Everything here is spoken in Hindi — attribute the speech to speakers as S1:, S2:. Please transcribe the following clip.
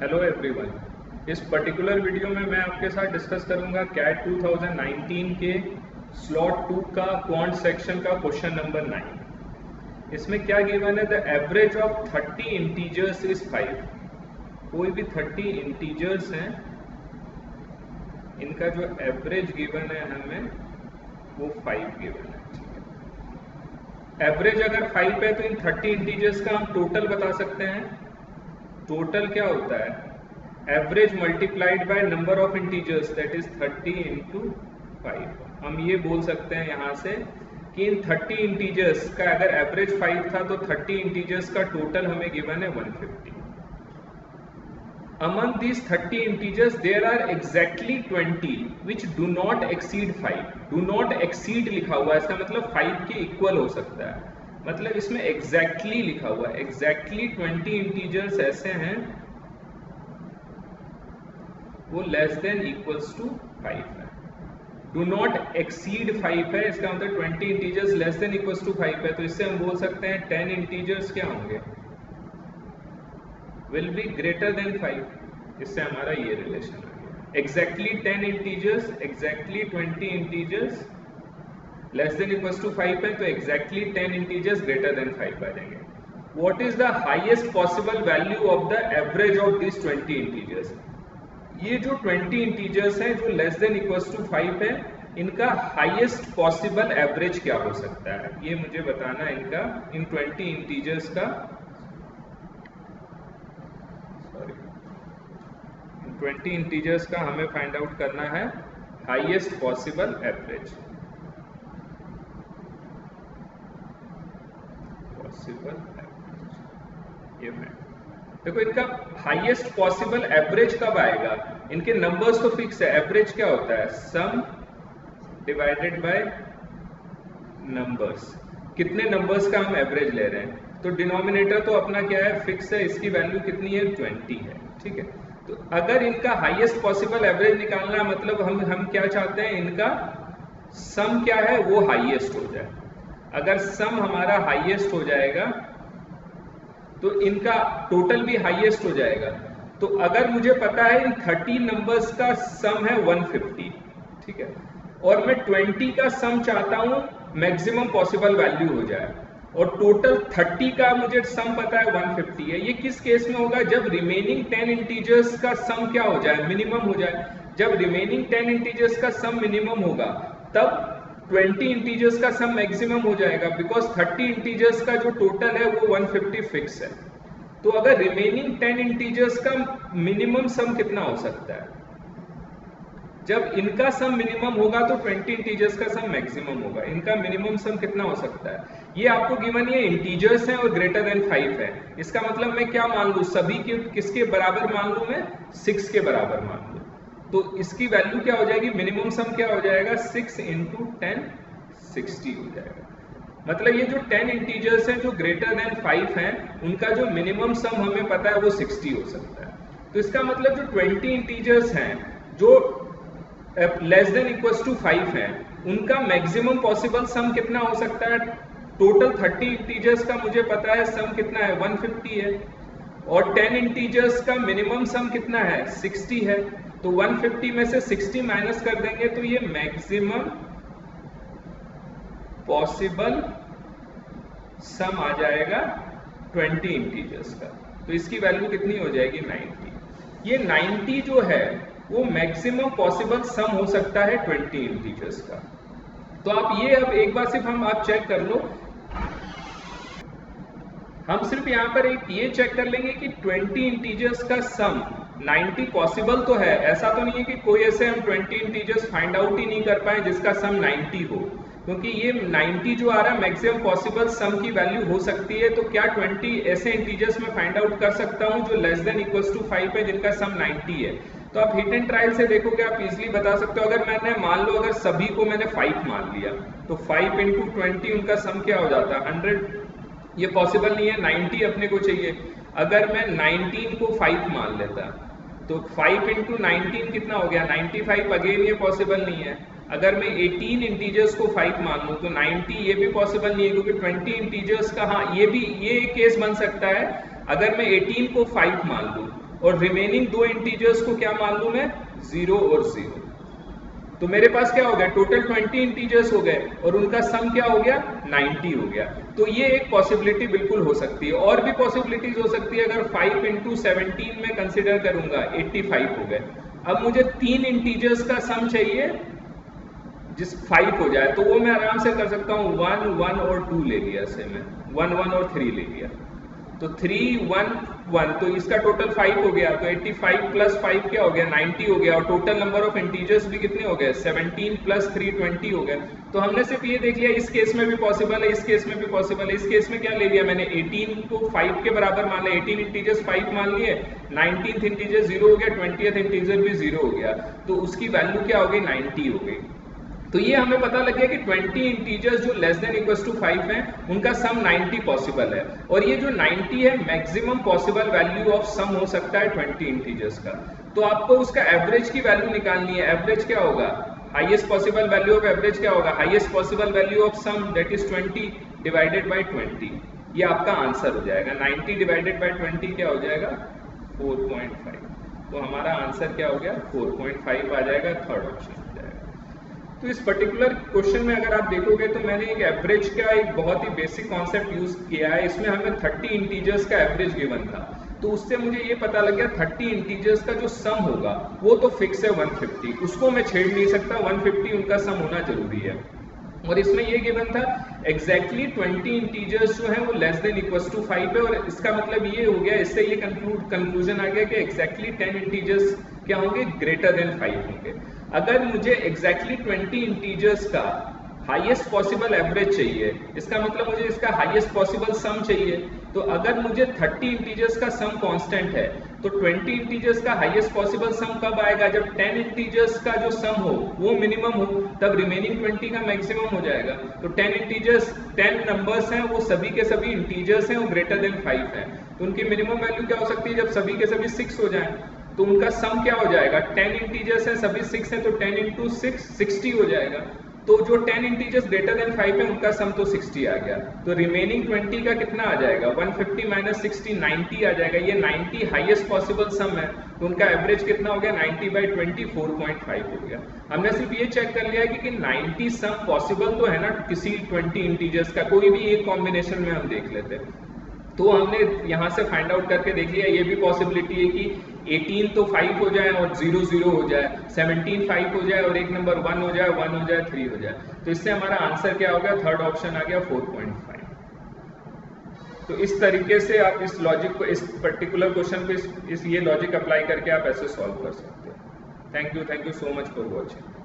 S1: Hello everyone. इस पर्टिकुलर वीडियो में मैं आपके साथ डिस्कस करूंगा कैट 2019 के स्लॉट 2 का क्वांट सेक्शन का क्वेश्चन नंबर 9। इसमें क्या गिवन है? The average of 30 integers is 5। कोई भी 30 इंटीजर्स हैं, इनका जो एवरेज गिवन है हमें वो 5 गिवन है। एवरेज अगर 5 है तो इन 30 इंटीजर्स का हम टोटल बता सकते हैं। टोटल क्या होता है? Average multiplied by number of integers, that is 30 into 5। हम ये बोल सकते हैं यहाँ से कि इन 30 इंटीजर्स का अगर एवरेज 5 था तो 30 इंटीजर्स का टोटल हमें गिवन है 150। Among these 30 integers there are exactly 20 which do not exceed 5। do not exceed लिखा हुआ है, इसका मतलब 5 के इक्वल हो सकता है। मतलब इसमें exactly लिखा हुआ है, exactly 20 इंटीजर्स ऐसे हैं वो लेस देन इक्वल्स टू 5 है। do not exceed 5 है, इसका मतलब 20 integers less than equals to 5 है। तो इससे हम बोल सकते हैं 10 इंटीजर्स क्या होंगे? will be greater than 5। इससे हमारा ये रिलेशन आ गया। exactly 10 integers, exactly 20 integers less than equals to 5 है, तो exactly 10 इंटीजर्स ग्रेटर देन 5 आ जाएंगे। what is the highest possible value of the average of these 20 integers? ये जो 20 इंटीजर्स हैं जो लेस देन इक्वल्स टू 5 है, इनका हाईएस्ट पॉसिबल एवरेज क्या हो सकता है, ये मुझे बताना है। इनका इन 20 इंटीजर्स का 20 इंटीजर्स का हमें फाइंड आउट करना है हाईएस्ट पॉसिबल एवरेज। ये मैं देखो, इनका हाईएस्ट पॉसिबल एवरेज कब आएगा? इनके नंबर्स तो फिक्स है। एवरेज क्या होता है? सम डिवाइडेड बाय नंबर्स। कितने नंबर्स का हम एवरेज ले रहे हैं, तो डिनोमिनेटर तो अपना क्या है? फिक्स है। इसकी वैल्यू कितनी है? 20 है। ठीक है, तो अगर इनका हाईएस्ट पॉसिबल एवरेज निकालना है, मतलब हम क्या चाहते हैं? इनका सम क्या है? वो हाईएस्ट हो जाए। अगर सम हमारा हाईएस्ट हो जाएगा तो इनका टोटल भी हाईएस्ट हो जाएगा। तो अगर मुझे पता है इन 30 नंबर्स का सम है 150, ठीक है, और मैं 20 का सम चाहता हूं मैक्सिमम पॉसिबल वैल्यू हो जाए, और टोटल 30 का मुझे सम पता है 150 है। ये किस केस में होगा? जब रिमेनिंग 10 इंटीजर्स का सम क्या हो जाए? मिनिमम हो जाए। जब रिमेनिंग 10 इंटीजर्स का सम मिनिमम होगा तब 20 इंटीजर्स का सम मैक्सिमम हो जाएगा, बिकॉज 30 इंटीजर्स का जो टोटल है वो 150 फिक्स है। तो अगर रिमेनिंग 10 इंटीजर्स का मिनिमम सम कितना हो सकता है? जब इनका सम मिनिमम होगा तो 20 इंटीजर्स का सम मैक्सिमम होगा। इनका मिनिमम सम कितना हो सकता है? ये आपको गिवन ये इंटीजर्स हैं और ग्रेटर देन 5 है। इसका मतलब मैं क्या मान लूं? सभी के किसके बराबर मान लूं? मैं 6 के बराबर मान लूं। तो इसकी वैल्यू क्या हो जाएगी? मिनिमम सम क्या हो जाएगा? 6 इंटू 10 60 हो जाएगा। मतलब ये जो 10 इंटीजर्स हैं जो ग्रेटर देन 5 हैं, उनका जो मिनिमम सम हमें पता है वो 60 हो सकता है। तो इसका मतलब जो 20 इंटीजर्स हैं जो लेस देन इक्वल्स टू 5 है, उनका मैक्सिमम पॉसिबल सम कितना हो सकता है? टोटल 30 इंटीजर्स का मुझे पता है सम कितना है? 150 है, और 10 इंटीजर्स का मिनिमम सम कितना है? 60 है। तो 150 में से 60 माइनस कर देंगे तो ये मैक्सिमम पॉसिबल सम आ जाएगा 20 इंटीजर्स का। तो इसकी वैल्यू कितनी हो जाएगी? 90। ये 90 जो है वो मैक्सिमम पॉसिबल सम हो सकता है 20 इंटीजर्स का। तो आप ये अब एक बार सिर्फ आप चेक कर लो। हम सिर्फ यहाँ पर एक ये चेक कर लेंगे कि 20 इंटीजर्स का सम 90 पॉसिबल तो है। ऐसा तो नहीं है कि कोई ऐसे हम 20 इंटीजर्स फाइंड आउट ही नहीं कर पाए जिसका सम 90 हो, क्योंकि ये 90 जो आ रहा है मैक्सिमम पॉसिबल सम की वैल्यू हो सकती है। तो क्या 20 ऐसे इंटीजर्स में फाइंड आउट कर सकता हूं जो लेस देन इक्वल्स टू 5 है, जिनका सम 90 है? तो आप हिट एंड ट्रायल से देखोगे, आप इजीली बता सकते हो। अगर मैंने मान लो अगर सभी को मैंने 5 मान लिया तो 5 इंटू 20 उनका सम क्या हो जाता है? 100। ये पॉसिबल नहीं है, 90 अपने को चाहिए। अगर मैं 19 को 5 मान लेता तो 5 इंटू 19 कितना हो गया? 95। अगेन ये पॉसिबल नहीं है। अगर मैं 18 इंटीजर्स को 5 मान लूं तो 90, ये भी पॉसिबल नहीं है, क्योंकि 20 इंटीजर्स का, हाँ ये केस बन सकता है। अगर मैं 18 को 5 मान लूं और रिमेनिंग दो इंटीजर्स को क्या मान लूं मैं, 0 और 0। तो मेरे पास क्या हो गया, टोटल 20 इंटीजर्स हो गए और उनका सम क्या हो गया, 90 हो गया। तो ये एक पॉसिबिलिटी बिल्कुल हो सकती है। और भी पॉसिबिलिटीज हो सकती है, अगर 5 × 17 में कंसिडर करूंगा 85 हो गए। अब मुझे 3 इंटीजर्स का सम चाहिए जिस 5 हो जाए, तो वो मैं आराम से कर सकता हूँ, 1 1 और 2 ले लिया से मैं 1 1 और 3 ले लिया, तो 3 1 1, तो इसका टोटल 5 हो गया। तो 85 + 5 क्या हो गया, 90 हो गया। और टोटल नंबर ऑफ इंटीजर्स भी कितने हो गए, 17 + 3 20 हो गए। तो हमने सिर्फ ये देख लिया, इस केस में भी पॉसिबल है, इस केस में भी पॉसिबल है। इस केस में क्या ले लिया मैंने, 18 को 5 के बराबर मान लिया, 18 इंटीजर्स 5 मान लिए, 19th इंटीजर 0 हो गया, 20th इंटीजर भी 0 हो गया, तो उसकी वैल्यू क्या हो गई, 90 हो गई। तो ये हमें पता लग गया कि 20 इंटीजर्स जो <= 5 हैं, उनका सम 90 पॉसिबल है। और ये जो 90 है, मैक्सिमम पॉसिबल वैल्यू ऑफ सम हो सकता है 20 इंटीजर्स का। तो आपको उसका एवरेज की वैल्यू निकालनी है। एवरेज क्या होगा, highest possible value of average क्या होगा, highest possible value of sum that is 20 divided by 20। ये आपका आंसर हो जाएगा। 90 डिवाइडेड बाय 20 क्या हो जाएगा, 4.5। तो हमारा आंसर क्या हो गया, 4.5 आ जाएगा, थर्ड ऑप्शन हो जाएगा। तो इस पर्टिकुलर क्वेश्चन में अगर आप देखोगे तो मैंने एक एवरेज का एक बहुत ही बेसिक कॉन्सेप्ट यूज किया है। इसमें हमें 30 इंटीजर्स का एवरेज गिवन था, तो उससे मुझे ये पता लग गया 30 इंटीजर्स का जो सम होगा वो तो फिक्स है 150, उसको मैं छेड़ नहीं सकता, 150 उनका सम होना जरूरी है। और इसमें ये गिवन था एग्जैक्टली 20 इंटीजर्स जो है वो <= 5 है। और इसका मतलब ये हो गया, इससे ये कंक्लूजन आ गया कि एग्जैक्टली 10 इंटीजर्स क्या होंगे, <5 होंगे। अगर मुझे एग्जैक्टली 20 इंटीजर्स का हाईएस्ट पॉसिबल एवरेज चाहिए, इसका मतलब मुझे इसका हाईएस्ट पॉसिबल सम चाहिए। तो अगर मुझे 30 इंटीजर्स का सम कांस्टेंट है, तो 20 इंटीजर्स का हाईएस्ट पॉसिबल सम कब आएगा, जब 10 इंटीजर्स का जो सम हो वो मिनिमम हो, तब रिमेनिंग 20 का मैक्सिमम हो जाएगा। तो 10 इंटीजर्स, 10 नंबर्स हैं, वो सभी के सभी इंटीजर्स हैं, वो <5 हैं, तो उनकी मिनिमम वैल्यू क्या हो सकती है, जब सभी के सभी 6 हो जाए, तो उनका सम क्या हो जाएगा, 10 इंटीजर्स हैं, सभी 6 हैं, तो 10 × 6 60 हो जाएगा। तो जो 10 इंटीजर्स <5 है, उनका सम तो 60 आ गया। तो रिमेनिंग 20 का कितना आ जाएगा, 150 - 60 90 आ जाएगा। ये 90 हाईएस्ट पॉसिबल सम है, तो उनका एवरेज कितना हो गया, 90/20 4.5 हो गया। हमने सिर्फ ये चेक कर लिया कि 90 सम पॉसिबल तो है ना किसी 20 इंटीजर्स का, कोई भी एक कॉम्बिनेशन में हम देख लेते हैं। तो हमने यहाँ से फाइंड आउट करके देख लिया, ये भी पॉसिबिलिटी है कि 18 तो 5 हो जाए और 0 0 हो जाए, 17 5 हो जाए और एक नंबर 1 हो जाए, 1 हो जाए, 3 हो जाए। तो इससे हमारा आंसर क्या हो गया, थर्ड ऑप्शन आ गया 4.5। तो इस तरीके से आप इस लॉजिक को, इस पर्टिकुलर क्वेश्चन को ये लॉजिक अप्लाई करके आप ऐसे सॉल्व कर सकते हैं। Thank you so much for watching.